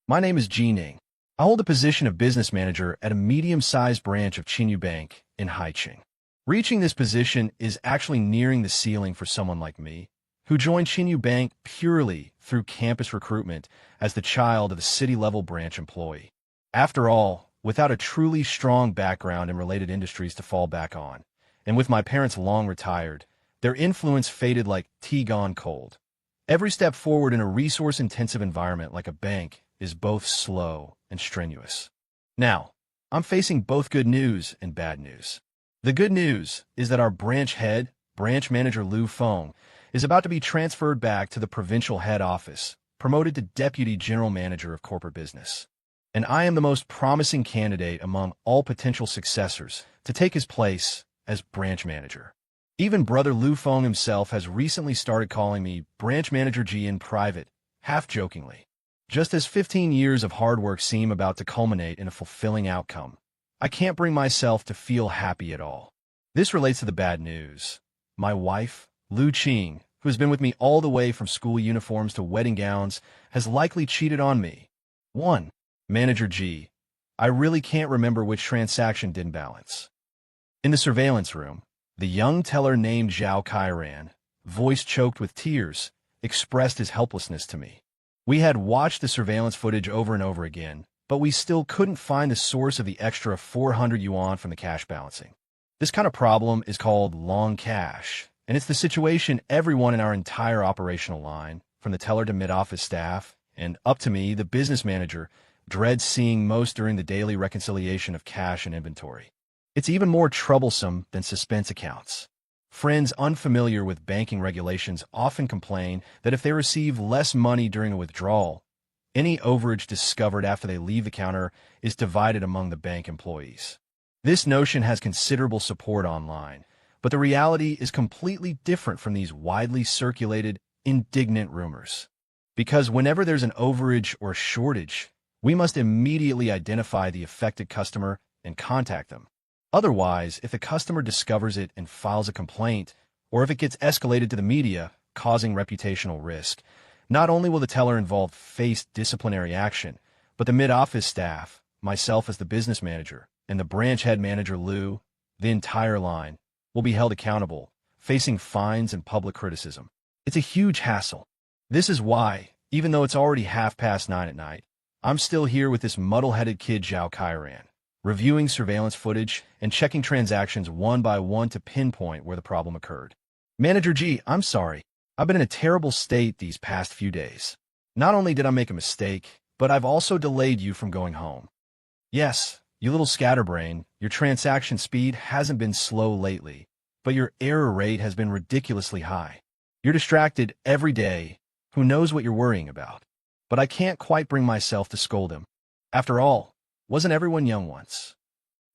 My name is Ji Ning. I hold the position of business manager at a medium-sized branch of Qingyu Bank in Haiqing. Reaching this position is actually nearing the ceiling for someone like me, who joined Qingyu Bank purely through campus recruitment as the child of a city-level branch employee. After all, without a truly strong background in related industries to fall back on, and with my parents long retired, their influence faded like tea gone cold. Every step forward in a resource-intensive environment like a bank is both slow and strenuous. Now, I'm facing both good news and bad news. The good news is that our branch manager Lu Feng, is about to be transferred back to the provincial head office, promoted to deputy general manager of corporate business. And I am the most promising candidate among all potential successors to take his place as branch manager. Even brother Lu Feng himself has recently started calling me branch manager Ji in private, half-jokingly. Just as 15 years of hard work seem about to culminate in a fulfilling outcome, I can't bring myself to feel happy at all. This relates to the bad news. My wife, Lu Qing, who has been with me all the way from school uniforms to wedding gowns, has likely cheated on me. 1. Manager G. I really can't remember which transaction didn't balance. In the surveillance room, the young teller named Zhao Kairan, voice choked with tears, expressed his helplessness to me. We had watched the surveillance footage over and over again, but we still couldn't find the source of the extra 400 yuan from the cash balancing. This kind of problem is called long cash, and it's the situation everyone in our entire operational line, from the teller to mid-office staff, and up to me, the business manager, dreads seeing most during the daily reconciliation of cash and inventory. It's even more troublesome than suspense accounts. Friends unfamiliar with banking regulations often complain that if they receive less money during a withdrawal, any overage discovered after they leave the counter is divided among the bank employees. This notion has considerable support online, but the reality is completely different from these widely circulated, indignant rumors. Because whenever there's an overage or shortage, we must immediately identify the affected customer and contact them. Otherwise, if the customer discovers it and files a complaint, or if it gets escalated to the media, causing reputational risk, not only will the teller involved face disciplinary action, but the mid-office staff, myself as the business manager, and the branch head manager Lu, the entire line, will be held accountable, facing fines and public criticism. It's a huge hassle. This is why, even though it's already 9:30 at night, I'm still here with this muddle-headed kid Zhao Kairan, reviewing surveillance footage and checking transactions one by one to pinpoint where the problem occurred. Manager G, I'm sorry. I've been in a terrible state these past few days. Not only did I make a mistake, but I've also delayed you from going home. Yes, you little scatterbrain, your transaction speed hasn't been slow lately, but your error rate has been ridiculously high. You're distracted every day. Who knows what you're worrying about? But I can't quite bring myself to scold him. After all, wasn't everyone young once?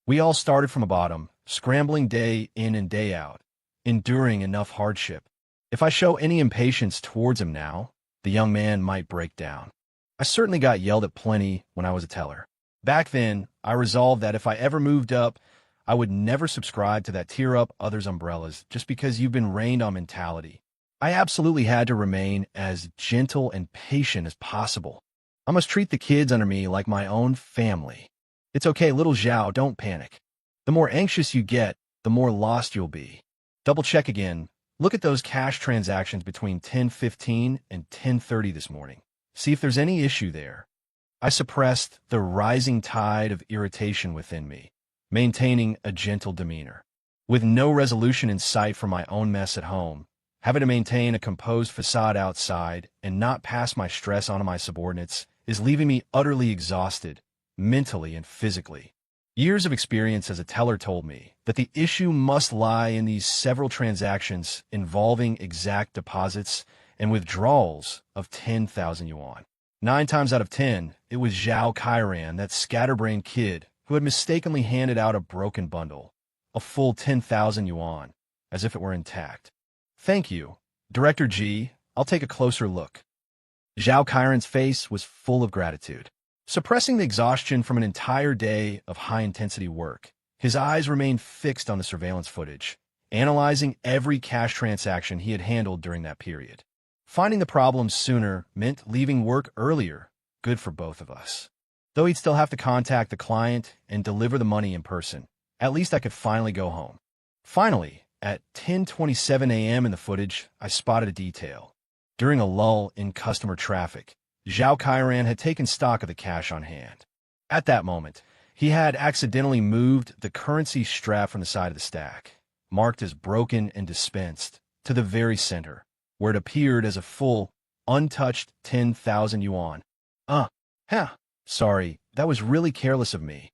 We all started from the bottom, scrambling day in and day out, enduring enough hardship. If I show any impatience towards him now, the young man might break down. I certainly got yelled at plenty when I was a teller. Back then, I resolved that if I ever moved up, I would never subscribe to that tear up others' umbrellas just because you've been rained on mentality. I absolutely had to remain as gentle and patient as possible. I must treat the kids under me like my own family. It's okay, little Zhao, don't panic. The more anxious you get, the more lost you'll be. Double check again. Look at those cash transactions between 10:15 and 10:30 this morning. See if there's any issue there. I suppressed the rising tide of irritation within me, maintaining a gentle demeanor. With no resolution in sight for my own mess at home, having to maintain a composed facade outside and not pass my stress onto my subordinates is leaving me utterly exhausted, mentally and physically. Years of experience as a teller told me that the issue must lie in these several transactions involving exact deposits and withdrawals of 10,000 yuan. 9 times out of 10, it was Zhao Kairan, that scatterbrained kid, who had mistakenly handed out a broken bundle, a full 10,000 yuan, as if it were intact. Thank you, Director G. I'll take a closer look. Zhao Kairan's face was full of gratitude. Suppressing the exhaustion from an entire day of high-intensity work, his eyes remained fixed on the surveillance footage, analyzing every cash transaction he had handled during that period. Finding the problem sooner meant leaving work earlier, good for both of us. Though he'd still have to contact the client and deliver the money in person, at least I could finally go home. Finally, at 10:27 a.m. in the footage, I spotted a detail. During a lull in customer traffic, Zhao Kairan had taken stock of the cash on hand. At that moment, he had accidentally moved the currency strap from the side of the stack, marked as broken and dispensed, to the very center, where it appeared as a full, untouched 10,000 yuan. Sorry, that was really careless of me.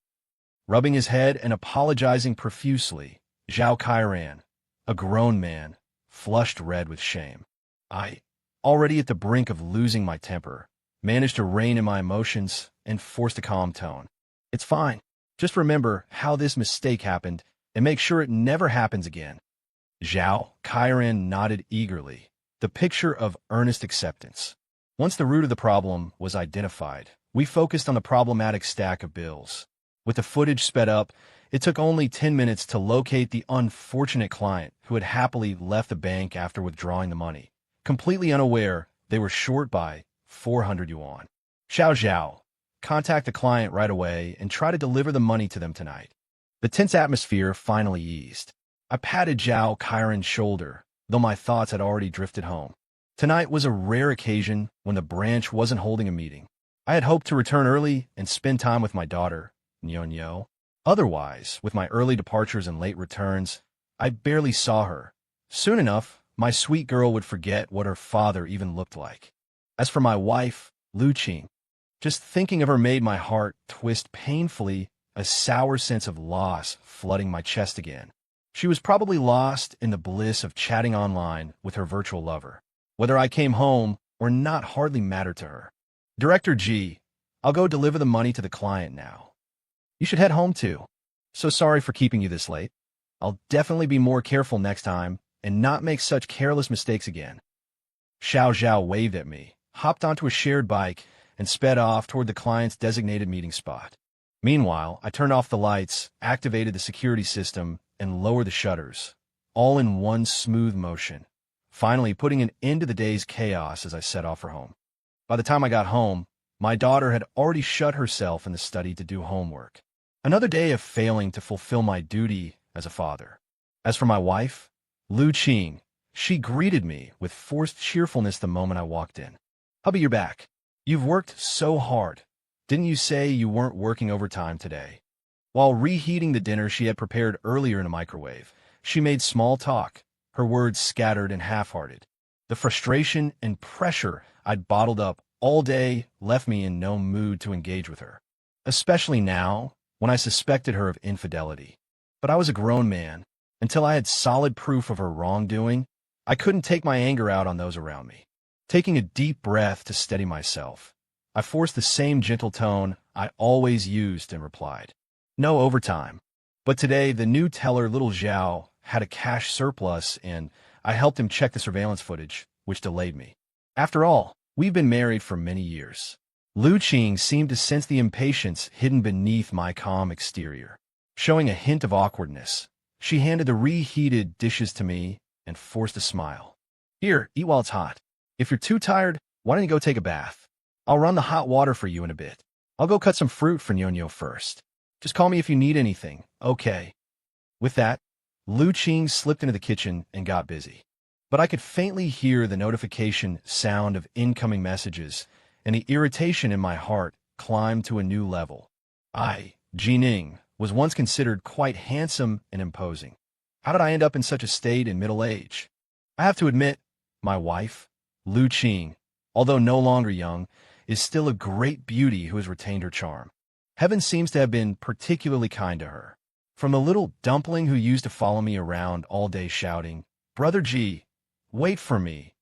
Rubbing his head and apologizing profusely, Zhao Kairan, a grown man, flushed red with shame. I, already at the brink of losing my temper, managed to rein in my emotions and forced a calm tone. It's fine. Just remember how this mistake happened and make sure it never happens again. Zhao Kairan nodded eagerly, the picture of earnest acceptance. Once the root of the problem was identified, we focused on the problematic stack of bills. With the footage sped up, it took only 10 minutes to locate the unfortunate client who had happily left the bank after withdrawing the money, completely unaware they were short by 400 yuan. Zhao, contact the client right away and try to deliver the money to them tonight. The tense atmosphere finally eased. I patted Zhao Kairan's shoulder, though my thoughts had already drifted home. Tonight was a rare occasion when the branch wasn't holding a meeting. I had hoped to return early and spend time with my daughter, Nyonyo. Otherwise, with my early departures and late returns, I barely saw her. Soon enough, my sweet girl would forget what her father even looked like. As for my wife, Lu Qing, just thinking of her made my heart twist painfully, a sour sense of loss flooding my chest again. She was probably lost in the bliss of chatting online with her virtual lover. Whether I came home or not hardly mattered to her. Director G, I'll go deliver the money to the client now. You should head home too. So sorry for keeping you this late. I'll definitely be more careful next time and not make such careless mistakes again. Zhao waved at me, hopped onto a shared bike, and sped off toward the client's designated meeting spot. Meanwhile, I turned off the lights, activated the security system, and lowered the shutters, all in one smooth motion, finally putting an end to the day's chaos as I set off for home. By the time I got home, my daughter had already shut herself in the study to do homework. Another day of failing to fulfill my duty as a father. As for my wife, Lu Qing, she greeted me with forced cheerfulness the moment I walked in. Hubby, you're back. You've worked so hard. Didn't you say you weren't working overtime today? While reheating the dinner she had prepared earlier in a microwave, she made small talk, her words scattered and half-hearted. The frustration and pressure I'd bottled up all day left me in no mood to engage with her, especially now when I suspected her of infidelity. But I was a grown man. Until I had solid proof of her wrongdoing, I couldn't take my anger out on those around me. Taking a deep breath to steady myself, I forced the same gentle tone I always used and replied, "No overtime." But today, the new teller, little Zhao, had a cash surplus, and I helped him check the surveillance footage, which delayed me. After all, we've been married for many years. Lu Qing seemed to sense the impatience hidden beneath my calm exterior. Showing a hint of awkwardness, she handed the reheated dishes to me and forced a smile. "Here, eat while it's hot. If you're too tired, why don't you go take a bath? I'll run the hot water for you in a bit. I'll go cut some fruit for Nyonyo first. Just call me if you need anything, okay?" With that, Lu Qing slipped into the kitchen and got busy. But I could faintly hear the notification sound of incoming messages, and the irritation in my heart climbed to a new level. Jining, was once considered quite handsome and imposing. How did I end up in such a state in middle age? I have to admit, my wife, Lu Qing, although no longer young, is still a great beauty who has retained her charm. Heaven seems to have been particularly kind to her. From the little dumpling who used to follow me around all day shouting, "Brother G, wait for me,"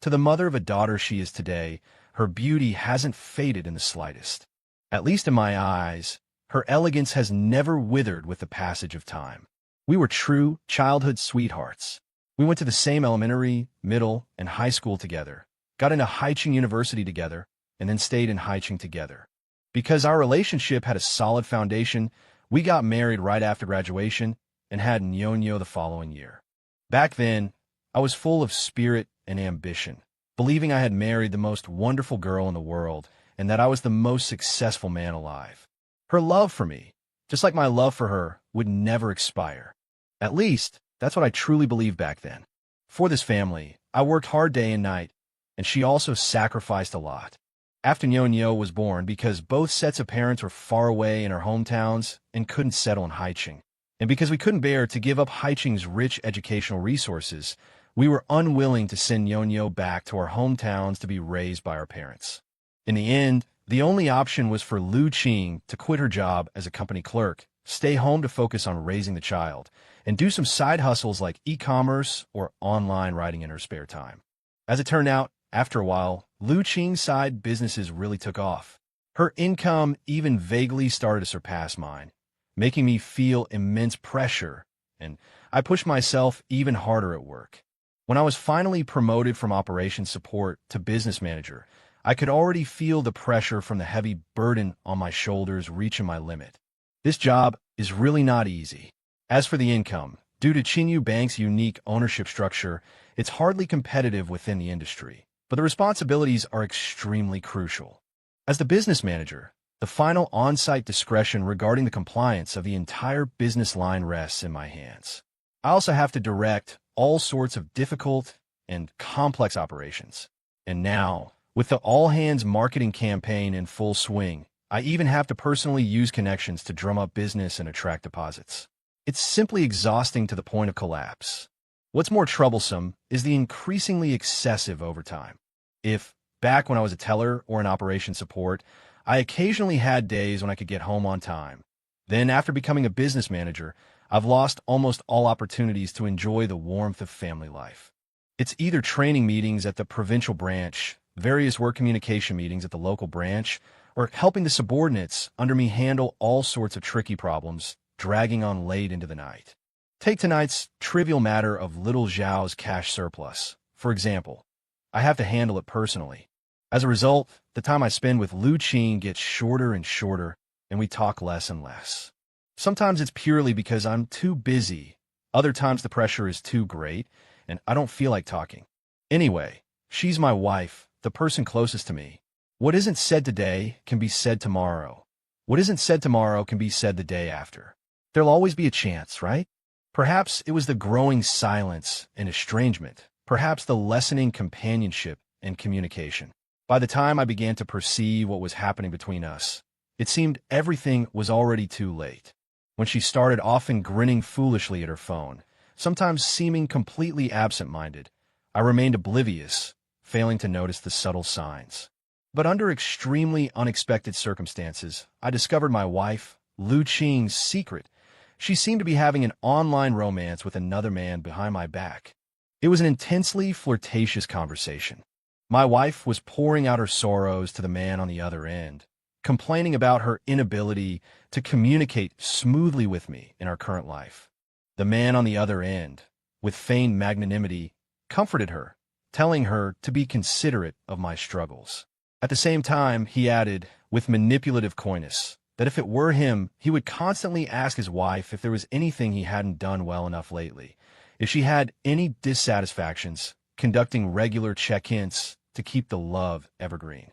to the mother of a daughter she is today, her beauty hasn't faded in the slightest. At least in my eyes, her elegance has never withered with the passage of time. We were true childhood sweethearts. We went to the same elementary, middle, and high school together, got into Haiching University together, and then stayed in Haiching together. Because our relationship had a solid foundation, we got married right after graduation and had Nyonyo the following year. Back then, I was full of spirit and ambition, believing I had married the most wonderful girl in the world and that I was the most successful man alive. Her love for me, just like my love for her, would never expire. At least, that's what I truly believed back then. For this family, I worked hard day and night, and she also sacrificed a lot. After Nyo was born, because both sets of parents were far away in our hometowns and couldn't settle in Haicheng, and because we couldn't bear to give up Haicheng's rich educational resources, we were unwilling to send Nyo back to our hometowns to be raised by our parents. In the end, the only option was for Lu Qing to quit her job as a company clerk, stay home to focus on raising the child, and do some side hustles like e-commerce or online writing in her spare time. As it turned out, after a while, Lu Qing's side businesses really took off. Her income even vaguely started to surpass mine, making me feel immense pressure, and I pushed myself even harder at work. When I was finally promoted from operations support to business manager, I could already feel the pressure from the heavy burden on my shoulders reaching my limit. This job is really not easy. As for the income, due to Qinyu Bank's unique ownership structure, it's hardly competitive within the industry, but the responsibilities are extremely crucial. As the business manager, the final on-site discretion regarding the compliance of the entire business line rests in my hands. I also have to direct all sorts of difficult and complex operations. And now, with the all-hands marketing campaign in full swing, I even have to personally use connections to drum up business and attract deposits. It's simply exhausting to the point of collapse. What's more troublesome is the increasingly excessive overtime. If, back when I was a teller or in operation support, I occasionally had days when I could get home on time, then after becoming a business manager, I've lost almost all opportunities to enjoy the warmth of family life. It's either training meetings at the provincial branch, various work communication meetings at the local branch, or helping the subordinates under me handle all sorts of tricky problems, dragging on late into the night. Take tonight's trivial matter of Little Zhao's cash surplus, for example. I have to handle it personally. As a result, the time I spend with Lu Qing gets shorter and shorter, and we talk less and less. Sometimes it's purely because I'm too busy. Other times the pressure is too great, and I don't feel like talking. Anyway, she's my wife, the person closest to me. What isn't said today can be said tomorrow. What isn't said tomorrow can be said the day after. There'll always be a chance, right? Perhaps it was the growing silence and estrangement, perhaps the lessening companionship and communication. By the time I began to perceive what was happening between us, it seemed everything was already too late. When she started often grinning foolishly at her phone, sometimes seeming completely absent-minded, I remained oblivious, failing to notice the subtle signs. But under extremely unexpected circumstances, I discovered my wife, Lu Qing's secret. She seemed to be having an online romance with another man behind my back. It was an intensely flirtatious conversation. My wife was pouring out her sorrows to the man on the other end, complaining about her inability to communicate smoothly with me in our current life. The man on the other end, with feigned magnanimity, comforted her, telling her to be considerate of my struggles. At the same time, he added, with manipulative coyness, that if it were him, he would constantly ask his wife if there was anything he hadn't done well enough lately, if she had any dissatisfactions, conducting regular check-ins to keep the love evergreen.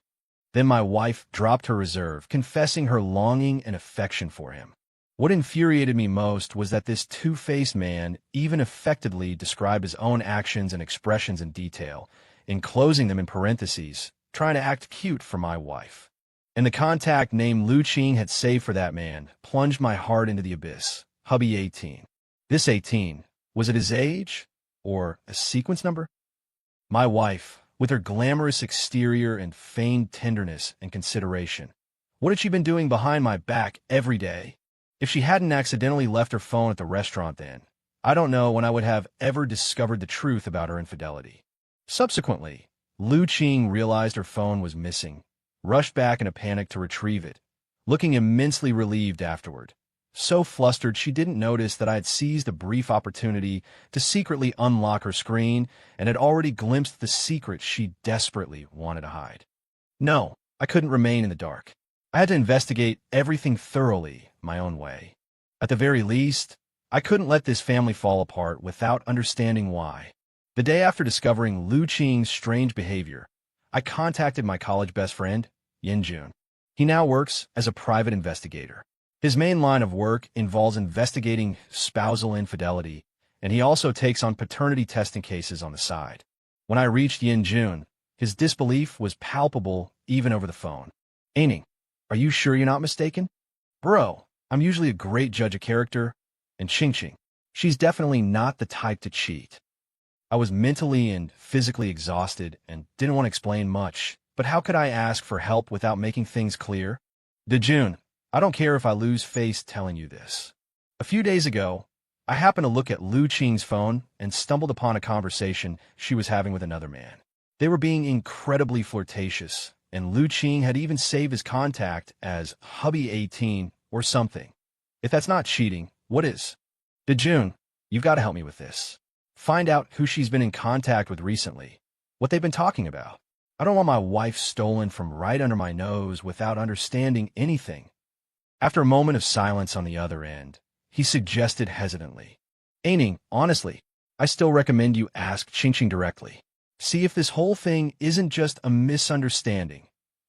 Then my wife dropped her reserve, confessing her longing and affection for him. What infuriated me most was that this two-faced man even affectedly described his own actions and expressions in detail, enclosing them in parentheses, trying to act cute for my wife. And the contact name Lu Qing had saved for that man plunged my heart into the abyss. Hubby 18. This 18, was it his age? Or a sequence number? My wife, with her glamorous exterior and feigned tenderness and consideration. What had she been doing behind my back every day? If she hadn't accidentally left her phone at the restaurant then, I don't know when I would have ever discovered the truth about her infidelity. Subsequently, Lu Qing realized her phone was missing, rushed back in a panic to retrieve it, looking immensely relieved afterward. So flustered she didn't notice that I had seized a brief opportunity to secretly unlock her screen and had already glimpsed the secret she desperately wanted to hide. No, I couldn't remain in the dark. I had to investigate everything thoroughly my own way. At the very least, I couldn't let this family fall apart without understanding why. The day after discovering Lu Qing's strange behavior, I contacted my college best friend, Yinjun. He now works as a private investigator. His main line of work involves investigating spousal infidelity, and he also takes on paternity testing cases on the side. When I reached Yinjun, his disbelief was palpable even over the phone. Aining, are you sure you're not mistaken? Bro, I'm usually a great judge of character, and Qingqing, she's definitely not the type to cheat. I was mentally and physically exhausted and didn't want to explain much, but how could I ask for help without making things clear? Dejun, I don't care if I lose face telling you this. A few days ago, I happened to look at Lu Qing's phone and stumbled upon a conversation she was having with another man. They were being incredibly flirtatious, and Lu Qing had even saved his contact as Hubby 18 or something. If that's not cheating, what is? Dejun, you've got to help me with this. Find out who she's been in contact with recently, what they've been talking about. I don't want my wife stolen from right under my nose without understanding anything. After a moment of silence on the other end, he suggested hesitantly, Aining, honestly, I still recommend you ask Qingqing directly. See if this whole thing isn't just a misunderstanding.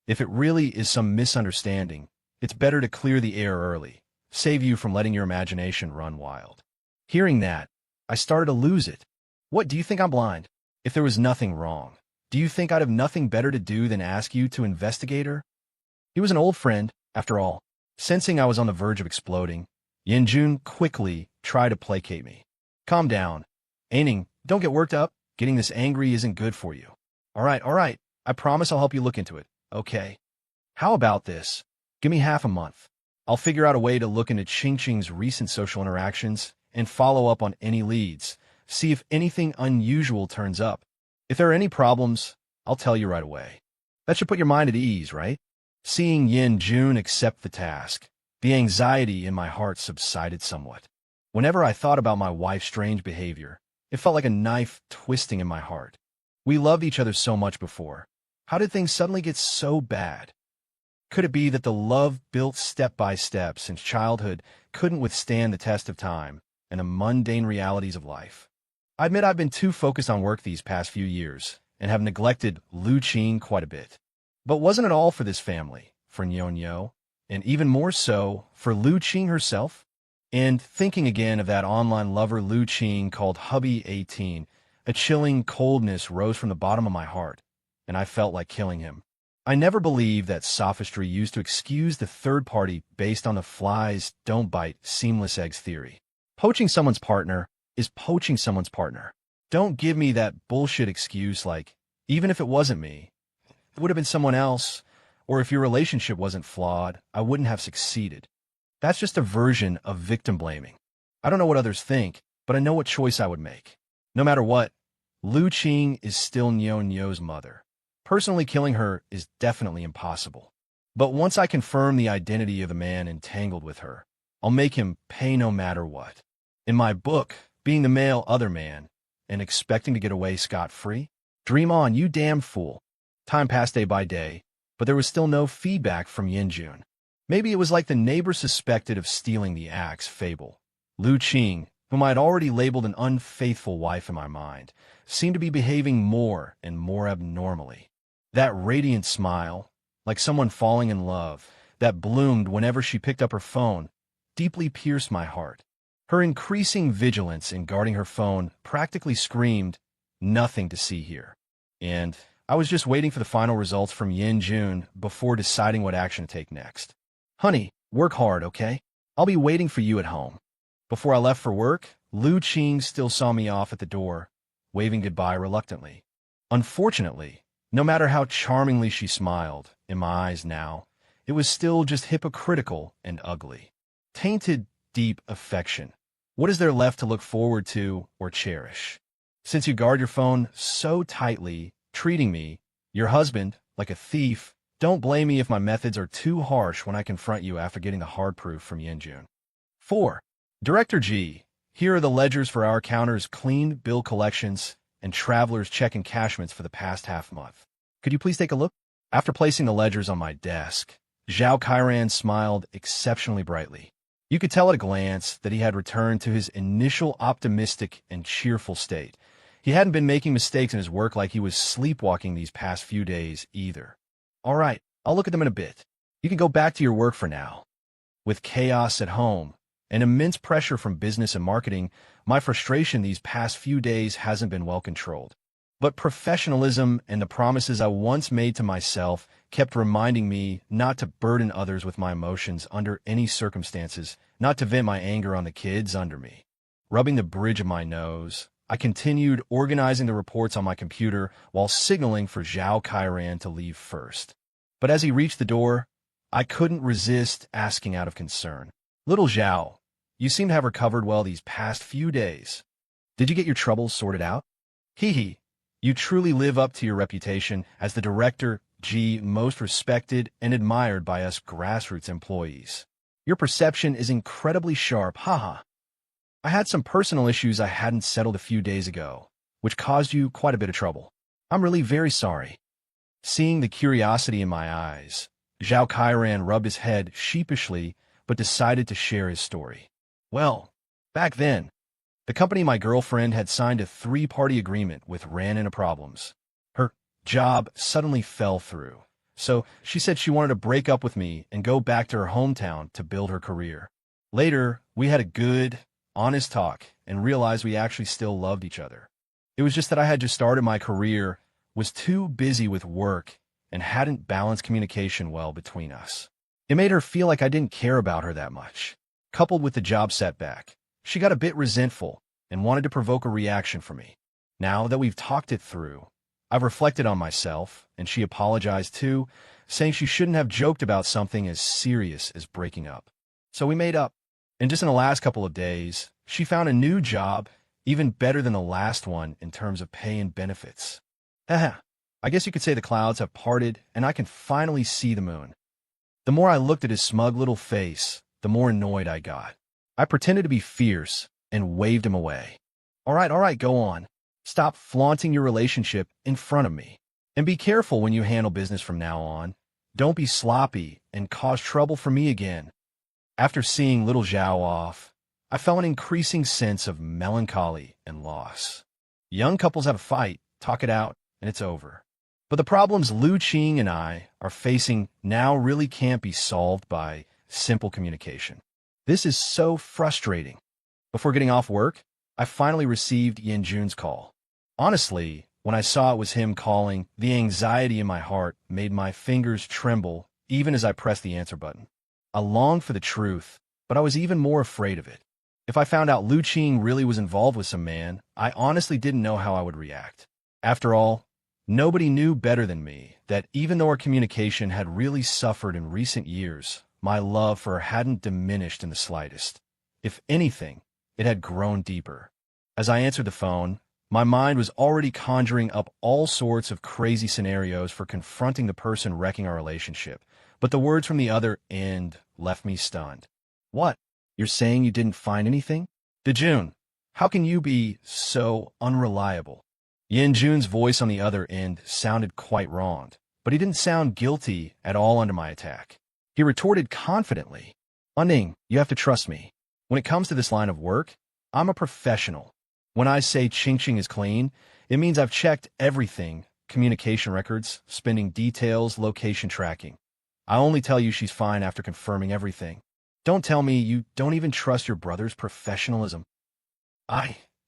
If it really is some misunderstanding, it's better to clear the air early, save you from letting your imagination run wild. Hearing that, I started to lose it. What, do you think I'm blind? If there was nothing wrong, do you think I'd have nothing better to do than ask you to investigate her? He was an old friend, after all. Sensing I was on the verge of exploding, Yinjun quickly tried to placate me. Calm down. Aining, don't get worked up. Getting this angry isn't good for you. All right. I promise I'll help you look into it, okay? How about this? Give me half a month. I'll figure out a way to look into Qingqing's recent social interactions and follow up on any leads, see if anything unusual turns up. If there are any problems, I'll tell you right away. That should put your mind at ease, right? Seeing Yinjun accept the task, the anxiety in my heart subsided somewhat. Whenever I thought about my wife's strange behavior, it felt like a knife twisting in my heart. We loved each other so much before. How did things suddenly get so bad? Could it be that the love built step by step since childhood couldn't withstand the test of time and the mundane realities of life? I admit I've been too focused on work these past few years and have neglected Lu Qing quite a bit. But wasn't it all for this family, for Nyonyo, and even more so for Lu Qing herself? And thinking again of that online lover Lu Qing called Hubby 18, a chilling coldness rose from the bottom of my heart, and I felt like killing him. I never believed that sophistry used to excuse the third party based on the flies don't bite seamless eggs theory. Poaching someone's partner is poaching someone's partner. Don't give me that bullshit excuse like, even if it wasn't me, it would have been someone else, or if your relationship wasn't flawed, I wouldn't have succeeded. That's just a version of victim blaming. I don't know what others think, but I know what choice I would make. No matter what, Lu Qing is still Nyonyo's mother. Personally killing her is definitely impossible. But once I confirm the identity of the man entangled with her, I'll make him pay no matter what. In my book, being the male other man and expecting to get away scot-free? Dream on, you damn fool. Time passed day by day, but there was still no feedback from Yinjun. Maybe it was like the neighbor suspected of stealing the axe fable. Lu Qing, whom I had already labeled an unfaithful wife in my mind, seemed to be behaving more and more abnormally. That radiant smile, like someone falling in love, that bloomed whenever she picked up her phone, deeply pierced my heart. Her increasing vigilance in guarding her phone practically screamed, nothing to see here. And I was just waiting for the final results from Yinjun before deciding what action to take next. Honey, work hard, okay? I'll be waiting for you at home. Before I left for work, Lu Qing still saw me off at the door, waving goodbye reluctantly. Unfortunately, no matter how charmingly she smiled, in my eyes now, it was still just hypocritical and ugly. Tainted, deep affection. What is there left to look forward to or cherish? Since you guard your phone so tightly, treating me, your husband, like a thief, don't blame me if my methods are too harsh when I confront you after getting the hard proof from Yinjun. 4. Director G, here are the ledgers for our counter's clean bill collections and travelers' check encashments for the past half month. Could you please take a look? After placing the ledgers on my desk, Zhao Kairan smiled exceptionally brightly. You could tell at a glance that he had returned to his initial optimistic and cheerful state. He hadn't been making mistakes in his work like he was sleepwalking these past few days either. All right, I'll look at them in a bit. You can go back to your work for now. With chaos at home and immense pressure from business and marketing, my frustration these past few days hasn't been well controlled. But professionalism and the promises I once made to myself kept reminding me not to burden others with my emotions under any circumstances, not to vent my anger on the kids under me. Rubbing the bridge of my nose, I continued organizing the reports on my computer while signaling for Zhao Kairan to leave first. But as he reached the door, I couldn't resist asking out of concern. Little Zhao, you seem to have recovered well these past few days. Did you get your troubles sorted out? Hee hee. You truly live up to your reputation as the director, most respected and admired by us grassroots employees. Your perception is incredibly sharp, haha. I had some personal issues I hadn't settled a few days ago, which caused you quite a bit of trouble. I'm really very sorry. Seeing the curiosity in my eyes, Zhao Kairan rubbed his head sheepishly but decided to share his story. Well, back then, the company my girlfriend had signed a 3-party agreement with ran into problems. Her job suddenly fell through, so she said she wanted to break up with me and go back to her hometown to build her career. Later, we had a good, honest talk and realized we actually still loved each other. It was just that I had just started my career, was too busy with work, and hadn't balanced communication well between us. It made her feel like I didn't care about her that much. Coupled with the job setback, she got a bit resentful and wanted to provoke a reaction from me. Now that we've talked it through, I've reflected on myself, and she apologized too, saying she shouldn't have joked about something as serious as breaking up. So we made up. And just in the last couple of days, she found a new job, even better than the last one in terms of pay and benefits. Haha, I guess you could say the clouds have parted and I can finally see the moon. The more I looked at his smug little face, the more annoyed I got. I pretended to be fierce and waved him away. All right, go on. Stop flaunting your relationship in front of me. And be careful when you handle business from now on. Don't be sloppy and cause trouble for me again. After seeing little Zhao off, I felt an increasing sense of melancholy and loss. Young couples have a fight, talk it out, and it's over. But the problems Lu Qing and I are facing now really can't be solved by simple communication. This is so frustrating. Before getting off work, I finally received Yanjun's call. Honestly, when I saw it was him calling, the anxiety in my heart made my fingers tremble even as I pressed the answer button. I longed for the truth, but I was even more afraid of it. If I found out Lu Qing really was involved with some man, I honestly didn't know how I would react. After all, nobody knew better than me that even though our communication had really suffered in recent years, my love for her hadn't diminished in the slightest. If anything, it had grown deeper. As I answered the phone, my mind was already conjuring up all sorts of crazy scenarios for confronting the person wrecking our relationship, but the words from the other end left me stunned. What? You're saying you didn't find anything? Dejun, how can you be so unreliable? Yanjun's voice on the other end sounded quite wronged, but he didn't sound guilty at all under my attack. He retorted confidently, Ning, you have to trust me. When it comes to this line of work, I'm a professional. When I say Ching is clean, it means I've checked everything, communication records, spending details, location tracking. I only tell you she's fine after confirming everything. Don't tell me you don't even trust your brother's professionalism.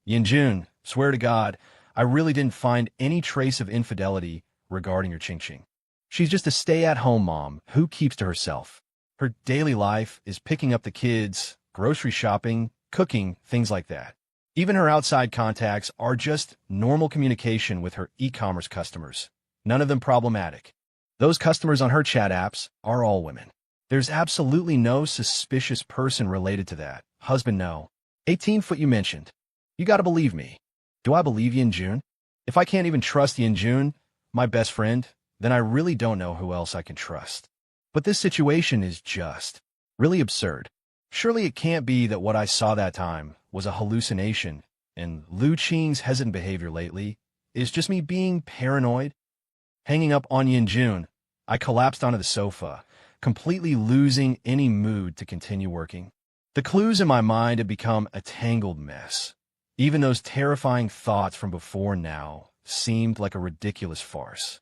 Yanjun, swear to God, I really didn't find any trace of infidelity regarding your Ching. She's just a stay-at-home mom who keeps to herself. Her daily life is picking up the kids, grocery shopping, cooking, things like that. Even her outside contacts are just normal communication with her e-commerce customers, none of them problematic. Those customers on her chat apps are all women. There's absolutely no suspicious person related to that. Husband, no. 18-foot you mentioned. You gotta believe me. Do I believe Yanjun? If I can't even trust Yanjun, my best friend, then I really don't know who else I can trust. But this situation is just really absurd. Surely it can't be that what I saw that time was a hallucination, and Lu Qing's hesitant behavior lately is just me being paranoid. Hanging up on Yanjun, I collapsed onto the sofa, completely losing any mood to continue working. The clues in my mind had become a tangled mess. Even those terrifying thoughts from before now seemed like a ridiculous farce.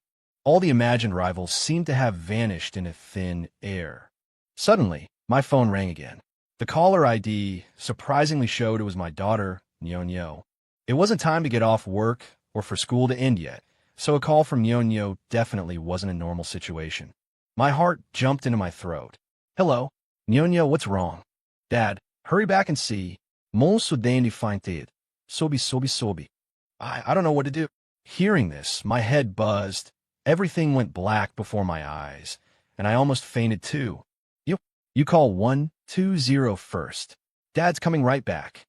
All the imagined rivals seemed to have vanished in a thin air. Suddenly, my phone rang again. The caller ID surprisingly showed it was my daughter, Nyo. It wasn't time to get off work or for school to end yet, so a call from Nyo definitely wasn't a normal situation. My heart jumped into my throat. Hello, Nyo, what's wrong? Dad, hurry back and see. Mon suddenly fainted. Sobi. I don't know what to do. Hearing this, my head buzzed. Everything went black before my eyes, and I almost fainted too. You call 120 first. Dad's coming right back.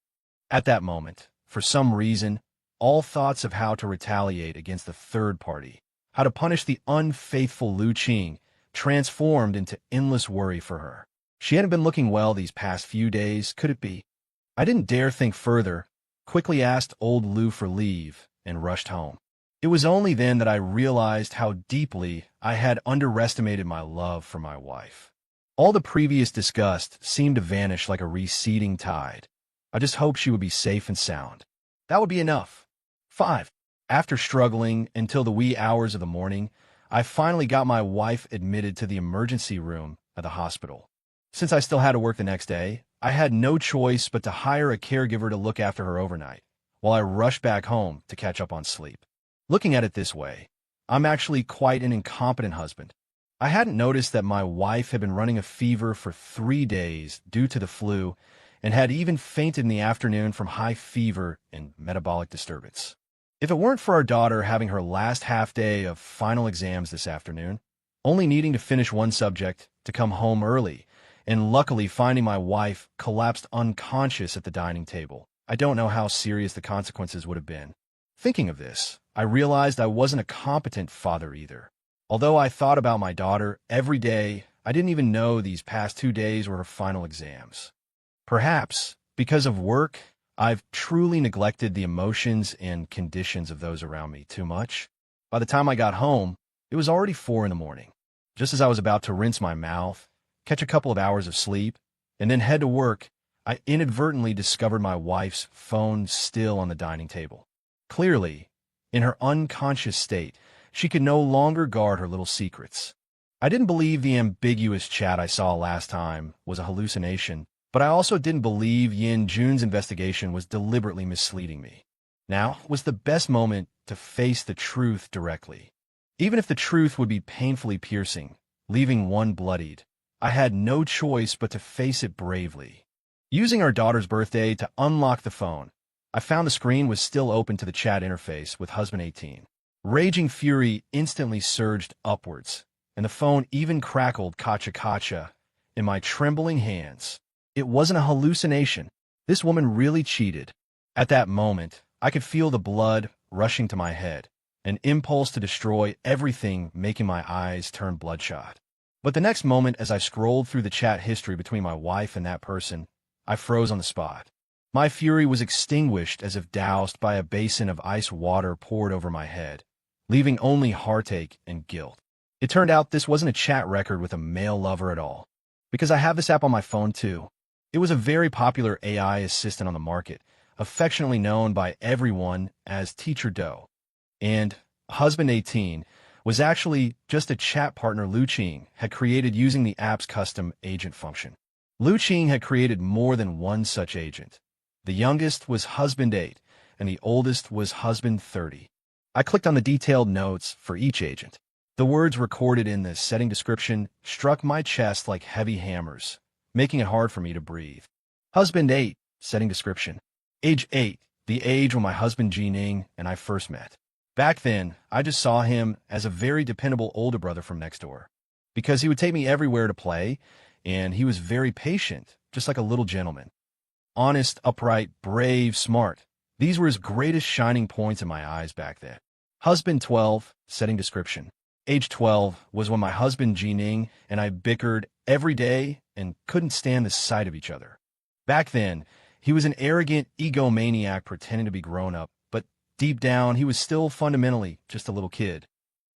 At that moment, for some reason, all thoughts of how to retaliate against the third party, how to punish the unfaithful Lu Qing, transformed into endless worry for her. She hadn't been looking well these past few days, could it be? I didn't dare think further, quickly asked old Lu for leave, and rushed home. It was only then that I realized how deeply I had underestimated my love for my wife. All the previous disgust seemed to vanish like a receding tide. I just hoped she would be safe and sound. That would be enough. 5. After struggling until the wee hours of the morning, I finally got my wife admitted to the emergency room at the hospital. Since I still had to work the next day, I had no choice but to hire a caregiver to look after her overnight, while I rushed back home to catch up on sleep. Looking at it this way, I'm actually quite an incompetent husband. I hadn't noticed that my wife had been running a fever for 3 days due to the flu and had even fainted in the afternoon from high fever and metabolic disturbance. If it weren't for our daughter having her last half day of final exams this afternoon, only needing to finish one subject to come home early, and luckily finding my wife collapsed unconscious at the dining table, I don't know how serious the consequences would have been. Thinking of this, I realized I wasn't a competent father either. Although I thought about my daughter every day, I didn't even know these past 2 days were her final exams. Perhaps, because of work, I've truly neglected the emotions and conditions of those around me too much. By the time I got home, it was already 4 in the morning. Just as I was about to rinse my mouth, catch a couple of hours of sleep, and then head to work, I inadvertently discovered my wife's phone still on the dining table. Clearly, in her unconscious state, she could no longer guard her little secrets. I didn't believe the ambiguous chat I saw last time was a hallucination, but I also didn't believe Yin Jun's investigation was deliberately misleading me. Now was the best moment to face the truth directly. Even if the truth would be painfully piercing, leaving one bloodied, I had no choice but to face it bravely. Using our daughter's birthday to unlock the phone, I found the screen was still open to the chat interface with husband 18. Raging fury instantly surged upwards, and the phone even crackled kacha in my trembling hands. It wasn't a hallucination. This woman really cheated. At that moment, I could feel the blood rushing to my head, an impulse to destroy everything making my eyes turn bloodshot. But the next moment, as I scrolled through the chat history between my wife and that person, I froze on the spot. My fury was extinguished as if doused by a basin of ice water poured over my head, leaving only heartache and guilt. It turned out this wasn't a chat record with a male lover at all, because I have this app on my phone too. It was a very popular AI assistant on the market, affectionately known by everyone as Teacher Doe. And husband 18 was actually just a chat partner Lu Qing had created using the app's custom agent function. Lu Qing had created more than one such agent. The youngest was husband 8, and the oldest was husband 30. I clicked on the detailed notes for each agent. The words recorded in the setting description struck my chest like heavy hammers, making it hard for me to breathe. Husband 8, setting description. Age 8, the age when my husband Jining and I first met. Back then, I just saw him as a very dependable older brother from next door, because he would take me everywhere to play, and he was very patient, just like a little gentleman. Honest, upright, brave, smart. These were his greatest shining points in my eyes back then. Husband 12, setting description. Age 12 was when my husband Jining and I bickered every day and couldn't stand the sight of each other. Back then, he was an arrogant egomaniac pretending to be grown up, but deep down he was still fundamentally just a little kid.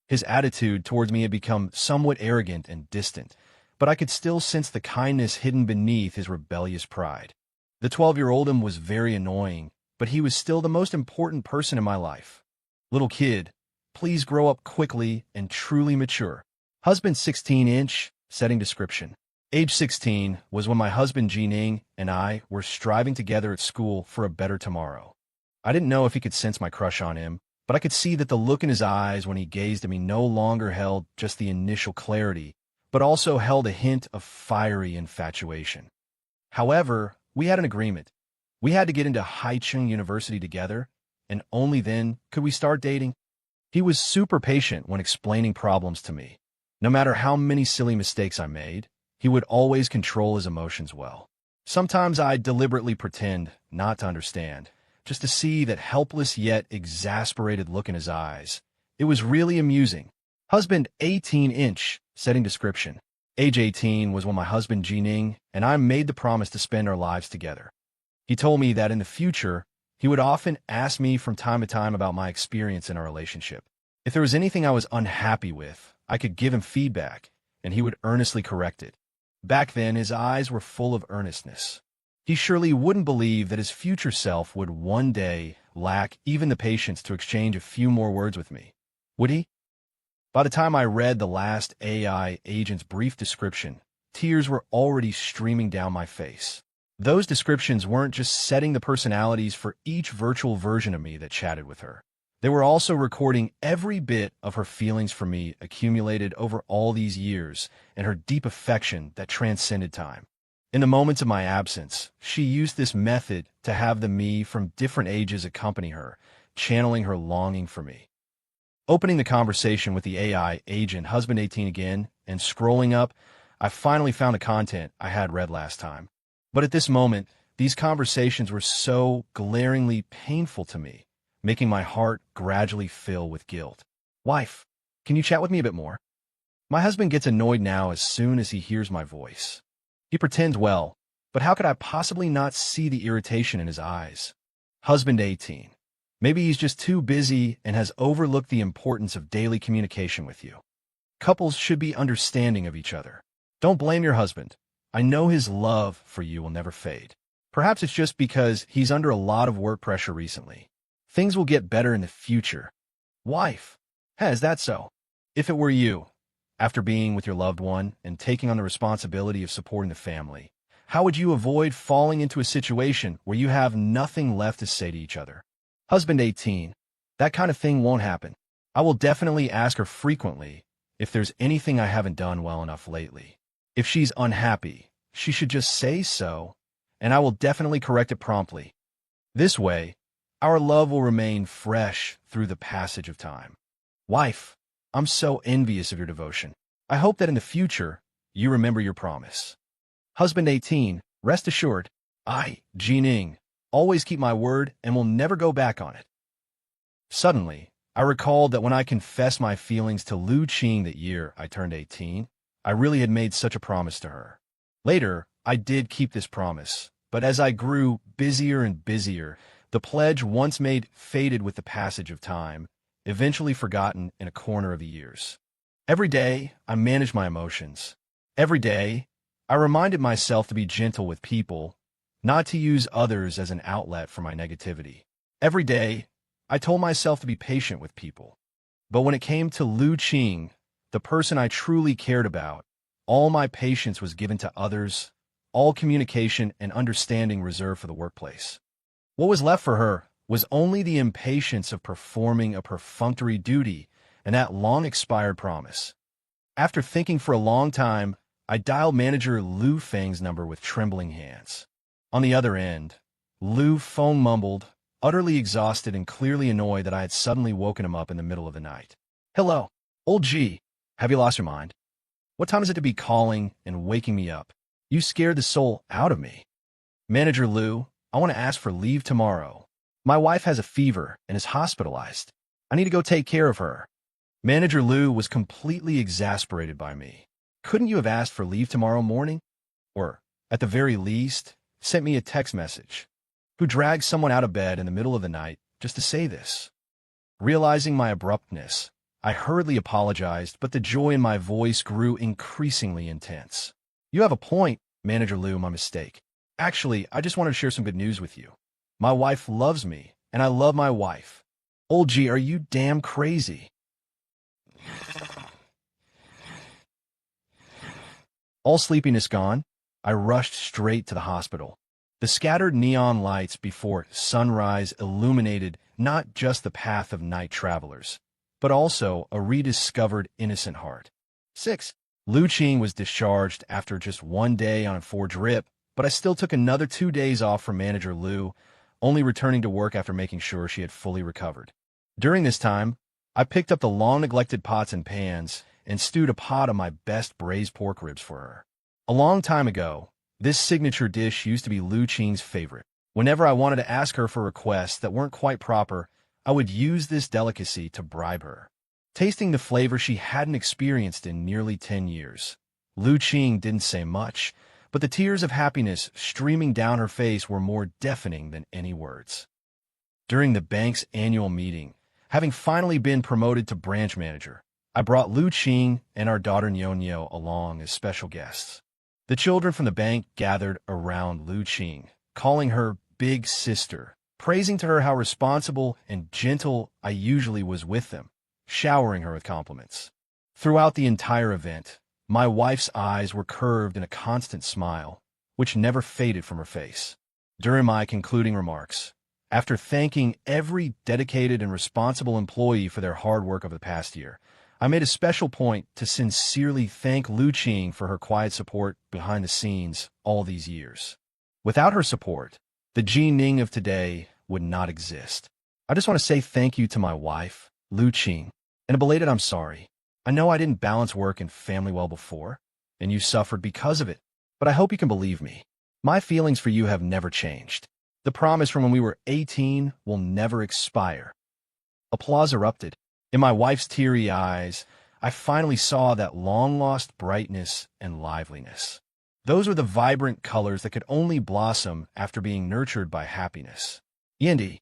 His attitude towards me had become somewhat arrogant and distant, but I could still sense the kindness hidden beneath his rebellious pride. The 12-year-old him was very annoying, but he was still the most important person in my life. Little kid, Please grow up quickly and truly mature. Husband 16-inch, setting description. Age 16 was when my husband Jining and I were striving together at school for a better tomorrow. I didn't know if he could sense my crush on him, but I could see that the look in his eyes when he gazed at me no longer held just the initial clarity, but also held a hint of fiery infatuation. However, we had an agreement. We had to get into Haicheng University together, and only then could we start dating. He was super patient when explaining problems to me. No matter how many silly mistakes I made, he would always control his emotions well. Sometimes I'd deliberately pretend not to understand, just to see that helpless yet exasperated look in his eyes. It was really amusing. Husband 18-inch, setting description. Age 18 was when my husband Jining and I made the promise to spend our lives together. He told me that in the future, he would often ask me from time to time about my experience in our relationship. If there was anything I was unhappy with, I could give him feedback, and he would earnestly correct it. Back then, his eyes were full of earnestness. He surely wouldn't believe that his future self would one day lack even the patience to exchange a few more words with me. Would he? By the time I read the last AI agent's brief description, tears were already streaming down my face. Those descriptions weren't just setting the personalities for each virtual version of me that chatted with her. They were also recording every bit of her feelings for me accumulated over all these years and her deep affection that transcended time. In the moments of my absence, she used this method to have the me from different ages accompany her, channeling her longing for me. Opening the conversation with the AI agent, husband 18 again, and scrolling up, I finally found the content I had read last time. But at this moment, these conversations were so glaringly painful to me, making my heart gradually fill with guilt. Wife, can you chat with me a bit more? My husband gets annoyed now as soon as he hears my voice. He pretends well, but how could I possibly not see the irritation in his eyes? Husband 18. Maybe he's just too busy and has overlooked the importance of daily communication with you. Couples should be understanding of each other. Don't blame your husband. I know his love for you will never fade. Perhaps it's just because he's under a lot of work pressure recently. Things will get better in the future. Wife, is that so? If it were you, after being with your loved one and taking on the responsibility of supporting the family, how would you avoid falling into a situation where you have nothing left to say to each other? Husband 18. That kind of thing won't happen. I will definitely ask her frequently if there's anything I haven't done well enough lately. If she's unhappy, she should just say so, and I will definitely correct it promptly. This way, our love will remain fresh through the passage of time. Wife, I'm so envious of your devotion. I hope that in the future, you remember your promise. Husband 18, rest assured, I, Jining, always keep my word and will never go back on it. Suddenly, I recalled that when I confessed my feelings to Lu Qing that year I turned 18, I really had made such a promise to her. Later, I did keep this promise, but as I grew busier and busier, the pledge once made faded with the passage of time, eventually forgotten in a corner of the years. Every day, I managed my emotions. Every day, I reminded myself to be gentle with people, not to use others as an outlet for my negativity. Every day, I told myself to be patient with people. But when it came to Lu Qing, the person I truly cared about, all my patience was given to others, all communication and understanding reserved for the workplace. What was left for her was only the impatience of performing a perfunctory duty and that long-expired promise. After thinking for a long time, I dialed manager Lu Feng's number with trembling hands. On the other end, Lu Feng mumbled, utterly exhausted and clearly annoyed that I had suddenly woken him up in the middle of the night. Hello, old G. Have you lost your mind? What time is it to be calling and waking me up? You scared the soul out of me. Manager Lu, I want to ask for leave tomorrow. My wife has a fever and is hospitalized. I need to go take care of her. Manager Lu was completely exasperated by me. Couldn't you have asked for leave tomorrow morning? Or, at the very least, sent me a text message? Who dragged someone out of bed in the middle of the night just to say this? Realizing my abruptness, I hurriedly apologized, but the joy in my voice grew increasingly intense. You have a point, Manager Lu, my mistake. Actually, I just wanted to share some good news with you. My wife loves me, and I love my wife. Old G, are you damn crazy? All sleepiness gone, I rushed straight to the hospital. The scattered neon lights before sunrise illuminated not just the path of night travelers, but also a rediscovered innocent heart. 6. Lu Qing was discharged after just 1 day on a 4 drip, but I still took another 2 days off from manager Lu, only returning to work after making sure she had fully recovered. During this time, I picked up the long-neglected pots and pans and stewed a pot of my best braised pork ribs for her. A long time ago, this signature dish used to be Lu Qing's favorite. Whenever I wanted to ask her for requests that weren't quite proper, I would use this delicacy to bribe her. Tasting the flavor she hadn't experienced in nearly 10 years, Lu Qing didn't say much, but the tears of happiness streaming down her face were more deafening than any words. During the bank's annual meeting, having finally been promoted to branch manager, I brought Lu Qing and our daughter Nyonyo along as special guests. The children from the bank gathered around Lu Qing, calling her Big Sister, praising to her how responsible and gentle I usually was with them, showering her with compliments. Throughout the entire event, my wife's eyes were curved in a constant smile, which never faded from her face. During my concluding remarks, after thanking every dedicated and responsible employee for their hard work over the past year, I made a special point to sincerely thank Lu Qing for her quiet support behind the scenes all these years. Without her support, the Ji Ning of today would not exist. I just want to say thank you to my wife, Lu Qing, and a belated I'm sorry. I know I didn't balance work and family well before, and you suffered because of it, but I hope you can believe me. My feelings for you have never changed. The promise from when we were 18 will never expire. Applause erupted. In my wife's teary eyes, I finally saw that long-lost brightness and liveliness. Those were the vibrant colors that could only blossom after being nurtured by happiness. Yendi,